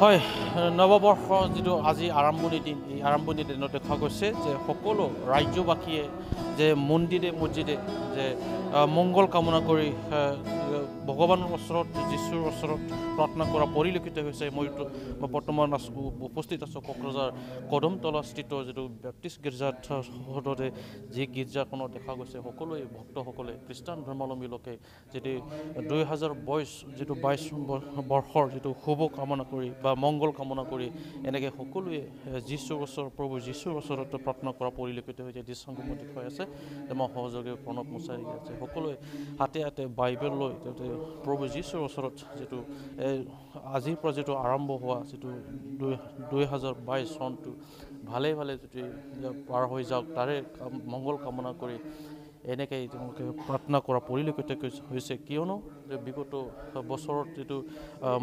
হয়, নৱবৰ্ষ যিটো আজি আৰম্ভণি দিন, এই আৰম্ভণি দিনত দেখা গৈছে যে সকলো ৰাজ্যবাসীয়ে যে মন্দিৰে মছজিদে যে মংগল কামনা কৰি ভগৱানৰ ওচৰত যীশুৰ ওচৰত প্ৰাৰ্থনা কৰা পৰিলক্ষিত হৈছে। মই বৰ্তমান উপস্থিত আছোঁ কোকৰাঝাৰ কদমতলা স্থিত যিটো বেপ্টিষ্ট গীৰ্জাতে, যি গীৰ্জাখনত দেখা গৈছে সকলোৱে ভক্তসকলে খ্ৰীষ্টান ধৰ্মাৱলম্বী লোকে যিটো 2022 বৰ্ষৰ যিটো শুভ কামনা কৰি বা মংগল কামনা কৰি এনেকৈ সকলোৱে যীশুৰ ওচৰত প্ৰভু যীশুৰ ওচৰত প্ৰাৰ্থনা কৰা পৰিলক্ষিত হৈছে। দৃশ্যসমূহ দেখুৱাই আছে যে মই সহযোগী প্ৰণৱ মোচাৰি আছে সকলোৱে হাতে হাতে বাইবেল লৈ প্ৰভু যীশুৰ ওচৰত যিটো আজিৰ পৰা যিটো আৰম্ভ হোৱা যিটো 2022 চনটো ভালে যদি পাৰ হৈ যাওক তাৰে মংগল কামনা কৰি এনেকৈ তেওঁলোকে প্ৰাৰ্থনা কৰা পৰিলক্ষিত হৈছে। কিয়নো যে বিগত বছৰত যিটো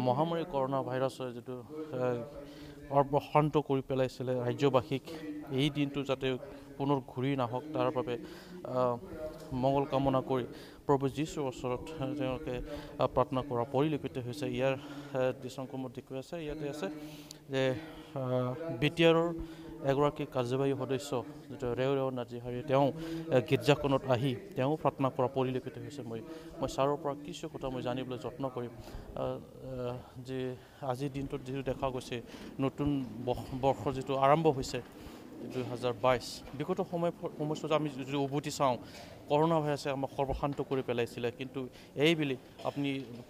মহামাৰী কৰোণা ভাইৰাছে যিটো অশান্ত কৰি পেলাইছিলে ৰাজ্যবাসীক, এই দিনটো যাতে পুনৰ ঘূৰি নাহক তাৰ বাবে মংগল কামনা কৰি প্ৰভু যীশুৰ ওচৰত তেওঁলোকে প্ৰাৰ্থনা কৰা পৰিলক্ষিত হৈছে। ইয়াৰ দৃশ্যসমূহ দেখুৱাই আছে। ইয়াতে আছে যে BTRৰ এগৰাকী কাৰ্যবাহী সদস্য যিটো ৰেও নাজিহাৰীয়ে তেওঁ গীৰ্জাখনত আহি তেওঁ প্ৰাৰ্থনা কৰা পৰিলক্ষিত হৈছে। মই ছাৰৰ পৰা কিছু কথা মই জানিবলৈ যত্ন কৰিম যে আজিৰ দিনটোত যিটো দেখা গৈছে নতুন বৰ্ষৰ যিটো আৰম্ভ হৈছে 2022, বিগত সময়ছোৱাত আমি যদি উভতি চাওঁ কৰোণা ভাইৰাছে আমাক সৰ্বশান্ত কৰি পেলাইছিলে, কিন্তু এইবেলি আপুনি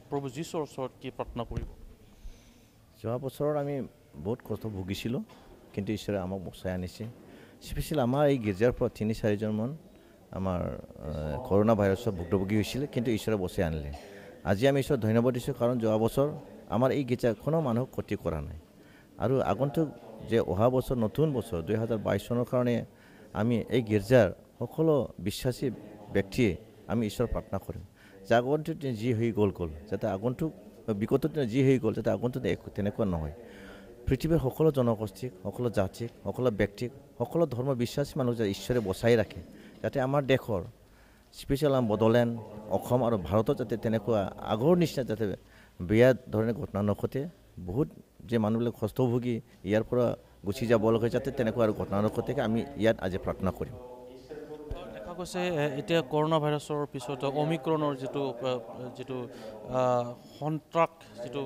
প্ৰভু যীশুৰ ওচৰত কি প্ৰাৰ্থনা কৰিব? যোৱা বছৰত আমি বহুত কষ্ট ভুগিছিলোঁ, কিন্তু ঈশ্বৰে আমাক বচাই আনিছে। স্পেচিয়েলি আমাৰ এই গীৰ্জাৰ পৰা 3-4জনমান আমাৰ কৰোণা ভাইৰাছৰ ভুক্তভোগী হৈছিলে, কিন্তু ঈশ্বৰে বচাই আনিলে। আজি আমি ঈশ্বৰক ধন্যবাদ দিছোঁ, কাৰণ যোৱা বছৰ আমাৰ এই গীৰ্জা কোনো মানুহক ক্ষতি কৰা নাই। আৰু আগন্তুক যে অহা বছৰ নতুন বছৰ 2022 চনৰ কাৰণে আমি এই গীৰ্জাৰ সকলো বিশ্বাসী ব্যক্তিয়ে আমি ঈশ্বৰ প্ৰাৰ্থনা কৰিম যে আগন্তুক যি হৈ গ'ল যাতে আগন্তুক বিগত যি হৈ গ'ল যাতে আগন্তুক তেনেকুৱা নহয়। পৃথিৱীৰ সকলো জনগোষ্ঠীক, সকলো জাতিক, সকলো ব্যক্তিক, সকলো ধৰ্ম বিশ্বাসী মানুহ যাতে ঈশ্বৰে বচাই ৰাখে, যাতে আমাৰ দেশৰ স্পেচিয়েল বড়োলেণ্ড, অসম আৰু ভাৰতত যাতে তেনেকুৱা আগৰ নিচিনা যাতে বেয়া ধৰণে ঘটনা নঘটে। বহুত যে মানুহবিলাক কষ্টভোগী ইয়াৰ পৰা গুচি যাব লাগে, যাতে তেনেকুৱা আৰু ঘটনা নঘটে আমি ইয়াত আজি প্ৰাৰ্থনা কৰিম। দেখা গৈছে এতিয়া কৰোণা ভাইৰাছৰ পিছত অমিক্ৰণৰ যিটো সন্ত্ৰাস যিটো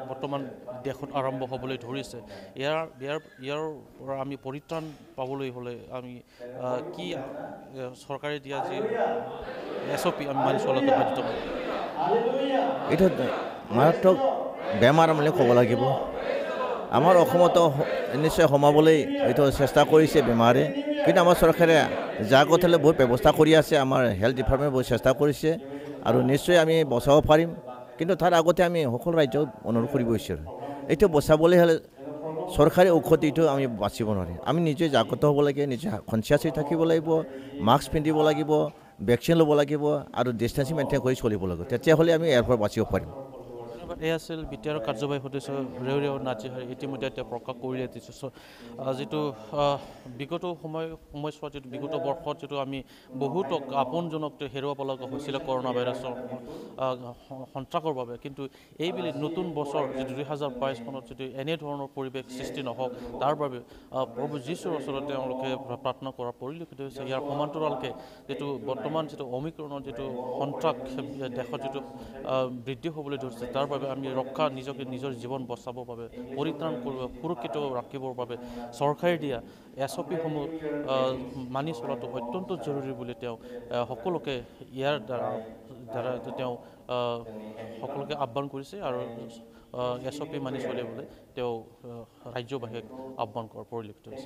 বৰ্তমান দেশত আৰম্ভ হ'বলৈ ধৰিছে, ইয়াৰ পৰা আমি পৰিত্ৰাণ পাবলৈ হ'লে আমি কি চৰকাৰে দিয়া যি SOP আমি মানি চলাটো বাধ্যতামূলক? এইটো মাৰাত্মক বেমাৰ বুলি ক'ব লাগিব। আমাৰ অসমতো নিশ্চয় সোমাবলৈ এইটো চেষ্টা কৰিছে বেমাৰে, কিন্তু আমাৰ চৰকাৰে জাগত হ'লে বহুত ব্যৱস্থা কৰি আছে। আমাৰ হেল্থ ডিপাৰ্টমেণ্টে বহুত চেষ্টা কৰিছে আৰু নিশ্চয় আমি বচাব পাৰিম। কিন্তু তাৰ আগতে আমি সকলো ৰাজ্যক অনুৰোধ কৰিব বিচাৰোঁ, এইটো বচাবলৈ হ'লে চৰকাৰী ঔষধ এইটো আমি বাচিব নোৱাৰিম। আমি নিজে জাগ্ৰত হ'ব লাগে, নিজে কনচিয়াছ হৈ থাকিব লাগিব, মাস্ক পিন্ধিব লাগিব, ভেকচিন ল'ব লাগিব আৰু ডিষ্টেঞ্চিং মেইনটেইন কৰি চলিব লাগিব, তেতিয়াহ'লে আমি ইয়াৰ পৰা বাচিব পাৰিম। এই আছিল BTRৰ কাৰ্যবাহী সদস্য ৰেও নাজিহাৰী। ইতিমধ্যে এতিয়া প্ৰকাশ কৰিলে যিটো বিগত সময়ছোৱাত যিটো বিগত বৰ্ষত যিটো আমি বহুতক আপোনজনক হেৰুৱাব লগা হৈছিলে কৰোণা ভাইৰাছৰ সন্ত্ৰাসৰ বাবে, কিন্তু এইবেলি নতুন বছৰ যিটো 2022 চনত যদি এনেধৰণৰ পৰিৱেশ সৃষ্টি নহওক তাৰ বাবে প্ৰভু যীশুৰ ওচৰত তেওঁলোকে প্ৰাৰ্থনা কৰা পৰিলক্ষিত হৈছে। ইয়াৰ সমান্তৰালকে যিটো বৰ্তমান যিটো অমিক্ৰণৰ যিটো সন্ত্ৰাস দেশত যিটো বৃদ্ধি হ'বলৈ ধৰিছে, তাৰ বাবে আমি নিজকে নিজৰ জীৱন বচাবৰ বাবে, পৰিত্ৰাণ কৰিব, সুৰক্ষিত ৰাখিবৰ বাবে চৰকাৰে দিয়া SOPসমূহ মানি চলাটো অত্যন্ত জৰুৰী বুলি তেওঁ সকলোকে ইয়াৰ দ্বাৰা তেওঁ সকলোকে আহ্বান কৰিছে আৰু SOP মানি চলিবলৈ তেওঁ ৰাজ্যবাসীক আহ্বান কৰাৰ পৰিলক্ষিত হৈছে।